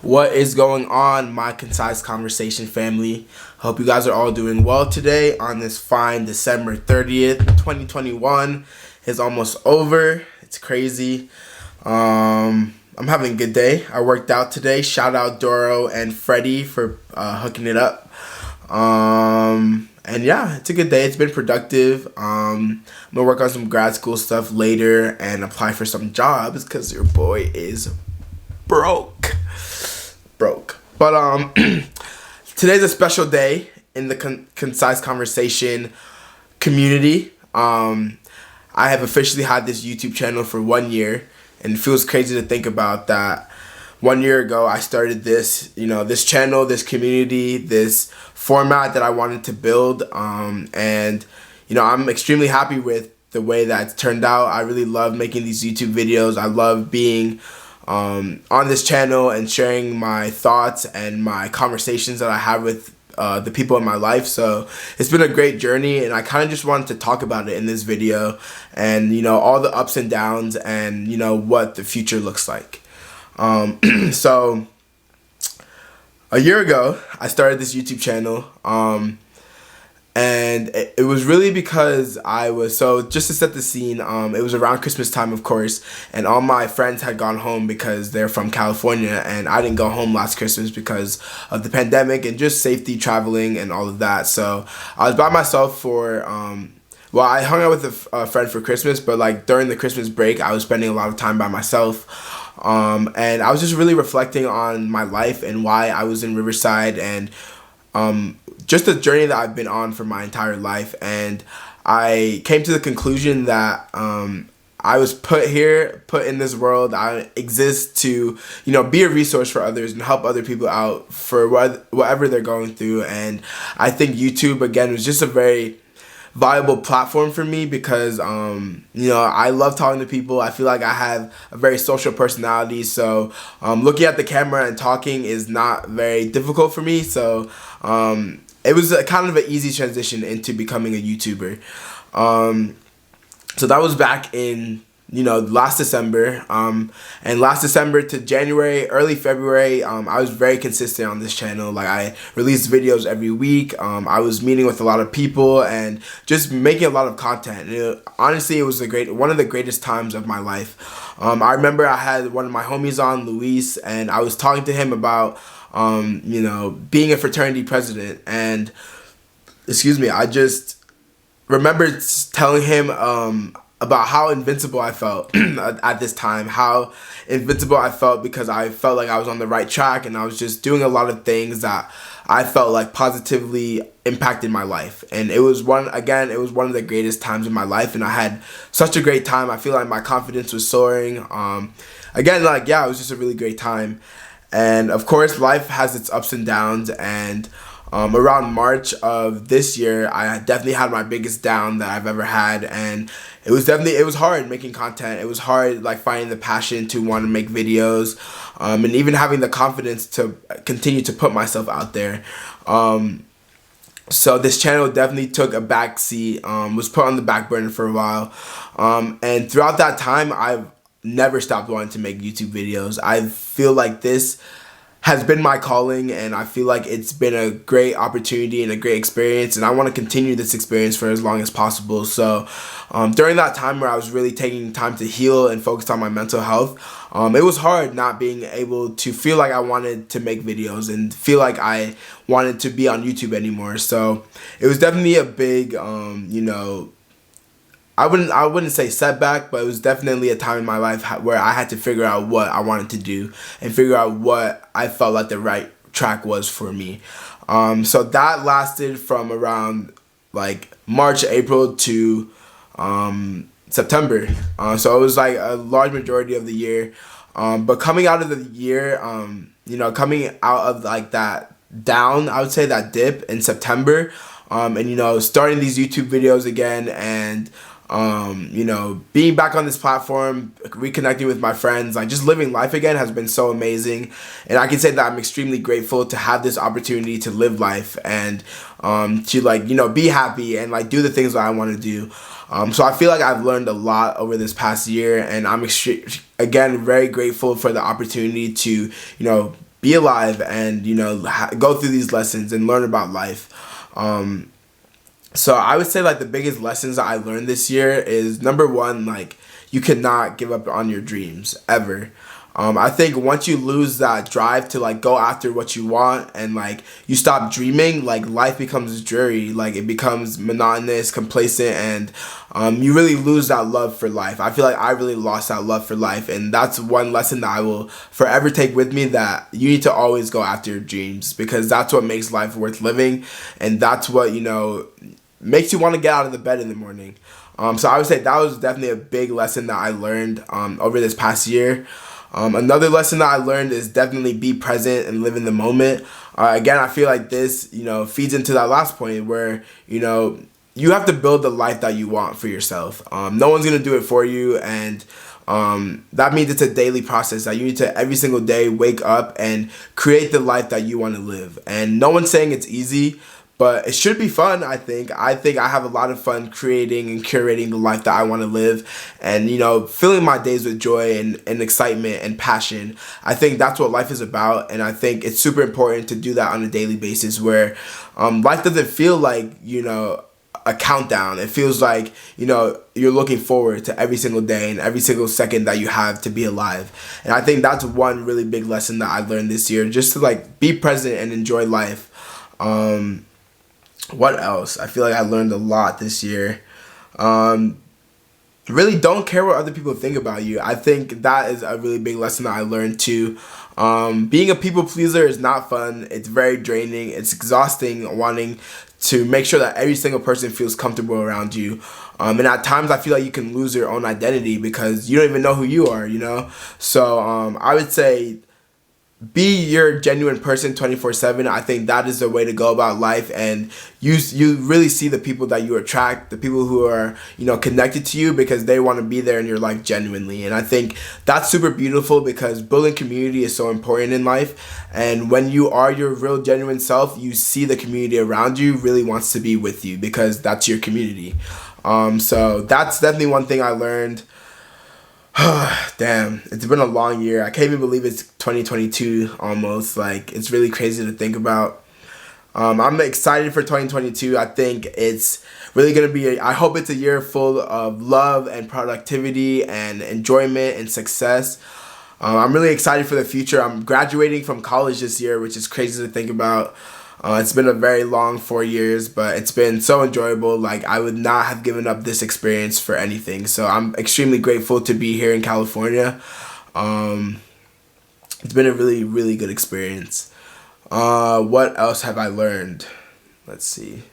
What is going on, my Concise Conversation family? Hope you guys are all doing well today on this fine December 30th, 2021. It's almost over. It's crazy. I'm having a good day. I worked out today. Shout out Doro and Freddie for hooking it up. And yeah, it's a good day. It's been productive. I'm gonna work on some grad school stuff later and apply for some jobs because your boy is broke. But today's a special day in the Concise Conversation community. I have officially had this YouTube channel for 1 year, and it feels crazy to think about that. 1 year ago, I started this, this channel, this community, this format that I wanted to build, and I'm extremely happy with the way that it's turned out. I really love making these YouTube videos. I love being on this channel and sharing my thoughts and my conversations that I have with the people in my life. So it's been a great journey, and I kind of just wanted to talk about it in this video, and all the ups and downs, and what the future looks like. So a year ago I started this YouTube channel, and it was really because just to set the scene, it was around Christmas time, of course, and all my friends had gone home because they're from California, and I didn't go home last Christmas because of the pandemic and just safety traveling and all of that. So I was by myself for, I hung out with a friend for Christmas, but during the Christmas break, I was spending a lot of time by myself. And I was just really reflecting on my life and why I was in Riverside, and just the journey that I've been on for my entire life. And I came to the conclusion that I was put in this world. I exist to, be a resource for others and help other people out for whatever they're going through. And I think YouTube, again, was just a very valuable platform for me because, I love talking to people. I feel like I have a very social personality. So looking at the camera and talking is not very difficult for me. So it was kind of an easy transition into becoming a YouTuber. So that was back in, last December. And last December to January, early February, I was very consistent on this channel. I released videos every week. I was meeting with a lot of people and just making a lot of content. Honestly, it was one of the greatest times of my life. I remember I had one of my homies on, Luis, and I was talking to him about, being a fraternity president. And, I just remember telling him, about how invincible I felt at this time, how invincible I felt because I felt like I was on the right track, and I was just doing a lot of things that I felt like positively impacted my life. And it was one of the greatest times in my life, and I had such a great time. I feel like my confidence was soaring. It was just a really great time. And of course, life has its ups and downs, and around March of this year, I definitely had my biggest down that I've ever had, and it was hard making content. It was hard finding the passion to want to make videos, and even having the confidence to continue to put myself out there. So this channel definitely took a back seat, was put on the back burner for a while, and throughout that time, I've never stopped wanting to make YouTube videos. I feel like this has been my calling, and I feel like it's been a great opportunity and a great experience, and I want to continue this experience for as long as possible. So during that time where I was really taking time to heal and focus on my mental health, it was hard not being able to feel like I wanted to make videos and feel like I wanted to be on YouTube anymore. So it was definitely a big, I wouldn't say setback, but it was definitely a time in my life where I had to figure out what I wanted to do and figure out what I felt like the right track was for me. So that lasted from around March, April to September. So it was a large majority of the year. But coming out of the year, coming out of that down, I would say that dip in September, and starting these YouTube videos again, and being back on this platform, reconnecting with my friends, just living life again has been so amazing. And I can say that I'm extremely grateful to have this opportunity to live life and to be happy and do the things that I want to do. So I feel like I've learned a lot over this past year, and I'm again very grateful for the opportunity to be alive and, you know, go through these lessons and learn about life. So I would say like the biggest lessons that I learned this year is, number one, like you cannot give up on your dreams ever. I think once you lose that drive to like go after what you want and like you stop dreaming, like life becomes dreary, like it becomes monotonous, complacent, and you really lose that love for life. I feel like I really lost that love for life, and that's one lesson that I will forever take with me, that you need to always go after your dreams, because that's what makes life worth living, and that's what, you know, makes you want to get out of the bed in the morning. So I would say that was definitely a big lesson that I learned over this past year. Another lesson that I learned is definitely be present and live in the moment. Again, I feel like this, you know, feeds into that last point where, you know, you have to build the life that you want for yourself. No one's going to do it for you, and that means it's a daily process that you need to every single day wake up and create the life that you want to live. And no one's saying it's easy, but it should be fun, I think. I have a lot of fun creating and curating the life that I want to live, and, you know, filling my days with joy and excitement and passion. I think that's what life is about, and I think it's super important to do that on a daily basis, where life doesn't feel like, you know, a countdown. It feels like, you know, you're looking forward to every single day and every single second that you have to be alive. And I think that's one really big lesson that I learned this year, just to like be present and enjoy life. What else? I feel like I learned a lot this year. Really don't care what other people think about you. I think that is a really big lesson that I learned too. Being a people pleaser is not fun. It's very draining. It's exhausting wanting to make sure that every single person feels comfortable around you. And at times I feel like you can lose your own identity because you don't even know who you are, you know? So I would say be your genuine person 24/7. I think that is the way to go about life, and you really see the people that you attract, the people who are, you know, connected to you because they want to be there in your life genuinely. And I think that's super beautiful because building community is so important in life, and when you are your real genuine self, you see the community around you really wants to be with you because that's your community. So that's definitely one thing I learned. Damn, it's been a long year. I can't even believe it's 2022 almost. Like, it's really crazy to think about. I'm excited for 2022. I think it's really going to be, I hope it's a year full of love and productivity and enjoyment and success. I'm really excited for the future. I'm graduating from college this year, which is crazy to think about. It's been a very long 4 years, but it's been so enjoyable. Like, I would not have given up this experience for anything. So I'm extremely grateful to be here in California. It's been a really, really good experience. What else have I learned? Let's see.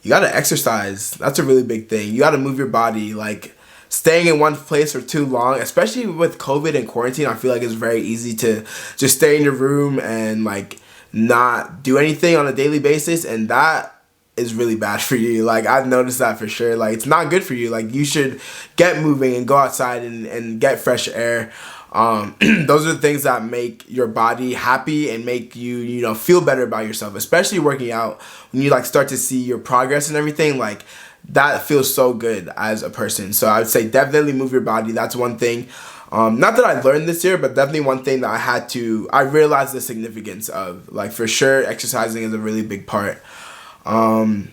You gotta exercise. That's a really big thing. You gotta move your body. Like, staying in one place for too long, especially with COVID and quarantine, I feel like it's very easy to just stay in your room and like not do anything on a daily basis, and that is really bad for you. Like, I've noticed that for sure. Like, it's not good for you. Like, you should get moving and go outside and get fresh air. Those are the things that make your body happy and make you, you know, feel better about yourself, especially working out. When you like start to see your progress and everything, like, that feels so good as a person. So I would say definitely move your body. That's one thing. Not that I learned this year, but definitely one thing that I realized the significance of. Like, for sure, exercising is a really big part. Wow,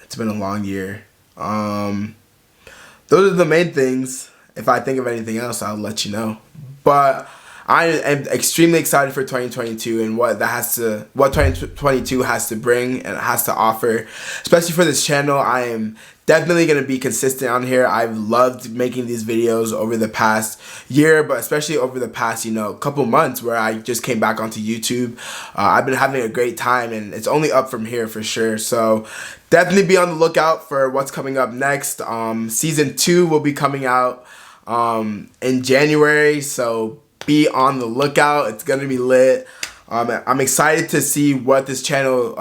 it's been a long year. Those are the main things. If I think of anything else, I'll let you know. But I am extremely excited for 2022 and what 2022 has to bring and has to offer, especially for this channel. I am definitely going to be consistent on here. I've loved making these videos over the past year, but especially over the past, you know, couple months where I just came back onto YouTube. I've been having a great time, and it's only up from here for sure. So definitely be on the lookout for what's coming up next. Season 2 will be coming out in January, so be on the lookout. It's gonna be lit. I'm excited to see what this channel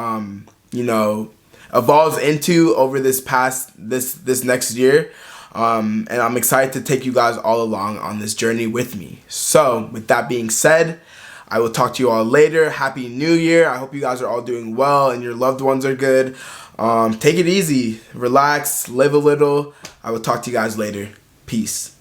you know, evolves into over this next year, and I'm excited to take you guys all along on this journey with me. So with that being said, I will talk to you all later. Happy New Year. I hope you guys are all doing well and your loved ones are good. Take it easy, relax, live a little. I will talk to you guys later. Peace.